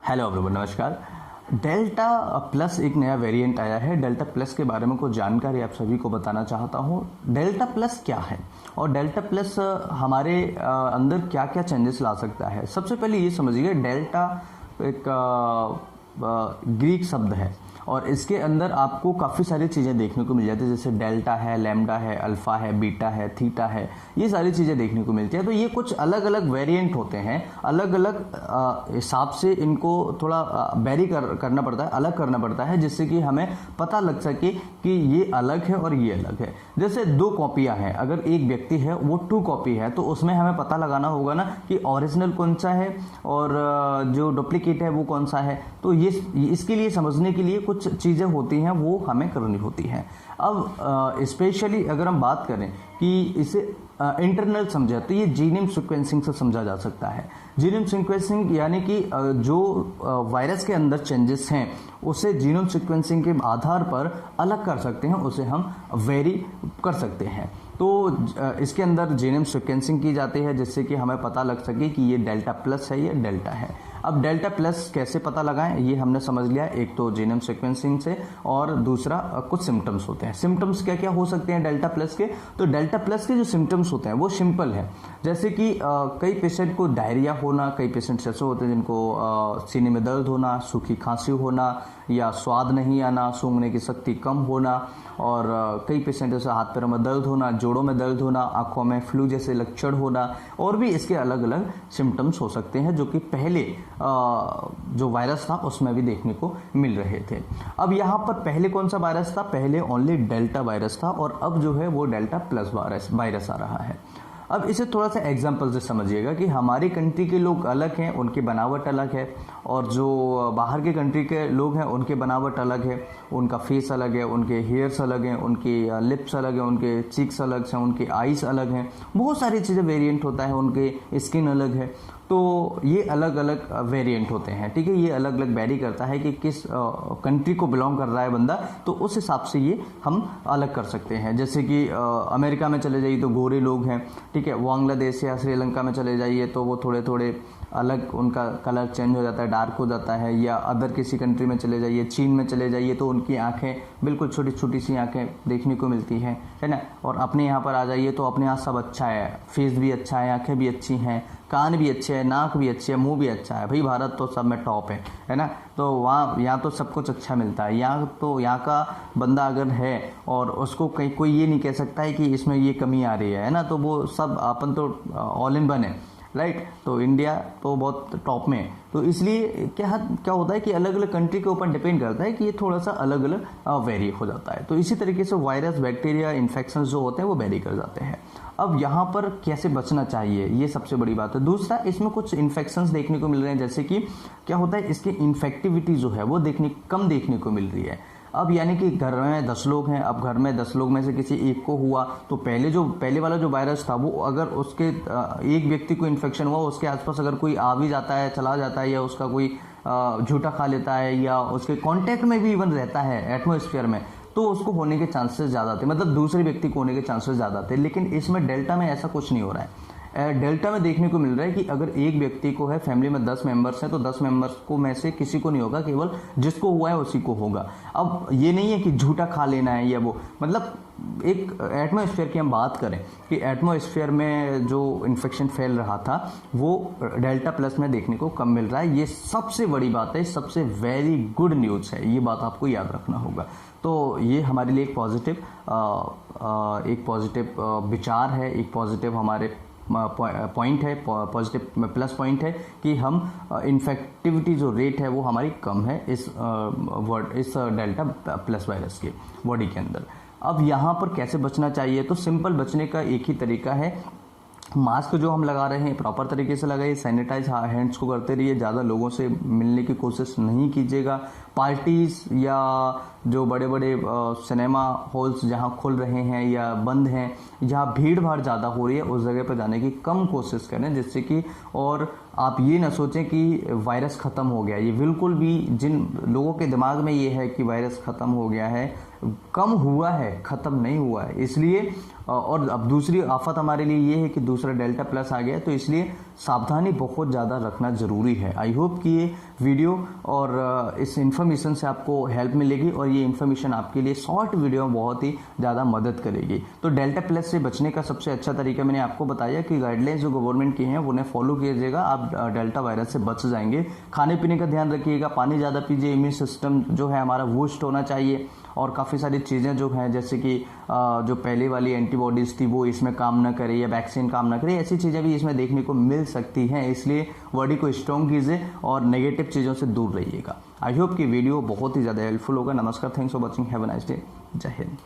Hello everyone, नमस्कार। Delta plus एक नया वेरिएंट आया है। डेल्टा प्लस के बारे में कुछ जानकारी आप सभी को बताना चाहता हूँ। डेल्टा प्लस क्या है और डेल्टा प्लस हमारे अंदर क्या क्या चेंजेस ला सकता है। सबसे पहले ये समझिए, डेल्टा एक ग्रीक शब्द है और इसके अंदर आपको काफ़ी सारी चीज़ें देखने को मिल जाती है, जैसे डेल्टा है, लैम्डा है, अल्फ़ा है, बीटा है, थीटा है, ये सारी चीज़ें देखने को मिलती है। तो ये कुछ अलग अलग वेरिएंट होते हैं, अलग अलग हिसाब से इनको थोड़ा वेरी करना पड़ता है, अलग करना पड़ता है, जिससे कि हमें पता लग सके कि ये अलग है और ये अलग है। जैसे दो कॉपियाँ हैं, अगर एक व्यक्ति है वो 2 कॉपी है तो उसमें हमें पता लगाना होगा ना कि ओरिजिनल कौन सा है और जो डुप्लीकेट है वो कौन सा है। तो ये इसके लिए समझने के लिए कुछ चीज़ें होती हैं वो हमें करनी होती हैं। अब स्पेशली अगर हम बात करें कि इसे इंटरनल समझा तो ये जीनोम सीक्वेंसिंग से समझा जा सकता है। जीनोम सीक्वेंसिंग यानी कि जो वायरस के अंदर चेंजेस हैं उसे जीनोम सीक्वेंसिंग के आधार पर अलग कर सकते हैं, उसे हम वेरी कर सकते हैं। तो इसके अंदर जीनोम सीक्वेंसिंग की जाती है जिससे कि हमें पता लग सके कि ये डेल्टा प्लस है या डेल्टा है। अब डेल्टा प्लस कैसे पता लगाएं ये हमने समझ लिया, एक तो जीनोम सीक्वेंसिंग से और दूसरा कुछ सिम्टम्स होते हैं। सिम्टम्स क्या क्या हो सकते हैं डेल्टा प्लस के? तो डेल्टा प्लस के जो सिम्टम्स होते हैं वो सिंपल है, जैसे कि कई पेशेंट को डायरिया होना, कई पेशेंट्स ऐसे होते हैं जिनको सीने में दर्द होना, सूखी खांसी होना या स्वाद नहीं आना, सूंघने की शक्ति कम होना, और कई पेशेंट जैसे हाथ पैरों में दर्द होना, जोड़ों में दर्द होना, आंखों में फ्लू जैसे लक्षण होना, और भी इसके अलग अलग सिम्टम्स हो सकते हैं जो कि पहले जो वायरस था उसमें भी देखने को मिल रहे थे। अब यहाँ पर पहले कौन सा वायरस था? पहले ओनली डेल्टा वायरस था और अब जो है वो डेल्टा प्लस वायरस आ रहा है। अब इसे थोड़ा सा एग्जाम्पल से समझिएगा कि हमारी कंट्री के लोग अलग हैं, उनकी बनावट अलग है, और जो बाहर के कंट्री के लोग हैं उनके बनावट अलग है, उनका फेस अलग है, उनके हेयर्स अलग हैं, उनके लिप्स अलग हैं, उनके चीक्स अलग हैं, उनके आईज अलग हैं, बहुत सारी चीज़ें वेरिएंट होता है, उनके स्किन अलग है। तो ये अलग अलग वेरिएंट होते हैं, ठीक है। ये अलग अलग वेरी करता है कि किस कंट्री को बिलोंग कर रहा है बंदा, तो उस हिसाब से ये हम अलग कर सकते हैं। जैसे कि अमेरिका में चले जाइए तो गोरे लोग हैं, ठीक है। बांग्लादेश या श्रीलंका में चले जाइए तो वो थोड़े थोड़े अलग, उनका कलर चेंज हो जाता है, डार्क हो जाता है। या अदर किसी कंट्री में चले जाइए, चीन में चले जाइए तो उनकी आंखें बिल्कुल छोटी छोटी सी आंखें देखने को मिलती हैं, है ना। और अपने यहाँ पर आ जाइए तो अपने यहाँ सब अच्छा है, फेस भी अच्छा है, आंखें भी अच्छी हैं, कान भी अच्छे हैं, नाक भी अच्छी है, मुंह भी अच्छा है। भाई भारत तो सब में टॉप है ना। तो वहाँ यहाँ तो सब कुछ अच्छा मिलता है। यहाँ का बंदा अगर है और उसको कहीं कोई ये नहीं कह सकता है कि इसमें ये कमी आ रही है ना। तो वो सब अपन तो ऑल इन वन है, राइट। तो इंडिया तो बहुत टॉप में है। तो इसलिए क्या होता है कि अलग अलग कंट्री के ऊपर डिपेंड करता है कि ये थोड़ा सा अलग अलग वेरी हो जाता है। तो इसी तरीके से वायरस, बैक्टीरिया, इन्फेक्शन जो होते हैं वो वेरी कर जाते हैं। अब यहाँ पर कैसे बचना चाहिए ये सबसे बड़ी बात है। दूसरा, इसमें कुछ इन्फेक्शंस देखने को मिल रहे हैं, जैसे कि क्या होता है इसकी इन्फेक्टिविटी जो है वो कम देखने को मिल रही है। अब यानी कि घर में 10 लोग हैं, अब घर में 10 लोग में से किसी एक को हुआ तो पहले वाला जो वायरस था वो अगर उसके एक व्यक्ति को इन्फेक्शन हुआ, उसके आसपास अगर कोई आ भी जाता है, चला जाता है, या उसका कोई झूठा खा लेता है या उसके कांटेक्ट में भी इवन रहता है एटमॉस्फेयर में, तो उसको होने के चांसेस ज़्यादा थे, मतलब दूसरे व्यक्ति को होने के चांसेस ज़्यादा थे। लेकिन इसमें डेल्टा में ऐसा कुछ नहीं हो रहा है। डेल्टा में देखने को मिल रहा है कि अगर एक व्यक्ति को है, फैमिली में 10 मेंबर्स हैं तो 10 मेंबर्स को में से किसी को नहीं होगा, केवल जिसको हुआ है उसी को होगा। अब ये नहीं है कि झूठा खा लेना है या वो, मतलब एक एटमॉस्फेयर की हम बात करें कि एटमॉस्फेयर में जो इन्फेक्शन फैल रहा था वो डेल्टा प्लस में देखने को कम मिल रहा है। ये सबसे बड़ी बात है, सबसे वेरी गुड न्यूज़ है, ये बात आपको याद रखना होगा। तो ये हमारे लिए एक पॉजिटिव विचार है, एक पॉजिटिव हमारे पॉइंट है, पॉजिटिव प्लस पॉइंट है कि हम इन्फेक्टिविटी जो रेट है वो हमारी कम है इस डेल्टा प्लस वायरस के बॉडी के अंदर। अब यहाँ पर कैसे बचना चाहिए? तो सिंपल बचने का एक ही तरीका है, मास्क जो हम लगा रहे हैं प्रॉपर तरीके से लगाइए, सैनिटाइज हैंड्स को करते रहिए, ज़्यादा लोगों से मिलने की कोशिश नहीं कीजिएगा। पार्टीज या जो बड़े बड़े सिनेमा हॉल्स जहां खुल रहे हैं या बंद हैं, जहां भीड़ भाड़ ज़्यादा हो रही है, उस जगह पर जाने की कम कोशिश करें, जिससे कि और आप ये ना सोचें कि वायरस ख़त्म हो गया। ये बिल्कुल भी, जिन लोगों के दिमाग में ये है कि वायरस ख़त्म हो गया है, कम हुआ है, ख़त्म नहीं हुआ है। इसलिए और अब दूसरी आफत हमारे लिए ये है कि दूसरा डेल्टा प्लस आ गया, तो इसलिए सावधानी बहुत ज़्यादा रखना ज़रूरी है। आई होप कि ये वीडियो और इस इन्फॉर्मेशन से आपको हेल्प मिलेगी और ये इन्फॉर्मेशन आपके लिए शॉर्ट वीडियो में बहुत ही ज़्यादा मदद करेगी। तो डेल्टा प्लस से बचने का सबसे अच्छा तरीका मैंने आपको बताया कि गाइडलाइंस जो गवर्नमेंट की हैं उन्हें फॉलो कीजिएगा, आप डेल्टा वायरस से बच जाएंगे। खाने पीने का ध्यान रखिएगा, पानी ज़्यादा पीजिए, इम्यून सिस्टम जो है हमारा बूस्ट होना चाहिए, और काफ़ी सारी चीज़ें जो हैं जैसे कि जो पहले वाली एंटीबॉडीज़ थी वो इसमें काम ना करे या वैक्सीन काम ना करे, ऐसी चीज़ें भी इसमें देखने को मिल सकती हैं। इसलिए बॉडी को स्ट्रॉन्ग कीजिए और नेगेटिव चीज़ों से दूर रहिएगा। आई होप कि वीडियो बहुत ही ज़्यादा हेल्पफुल होगा। नमस्कार, thanks for watching, have a nice day, जय हिंद।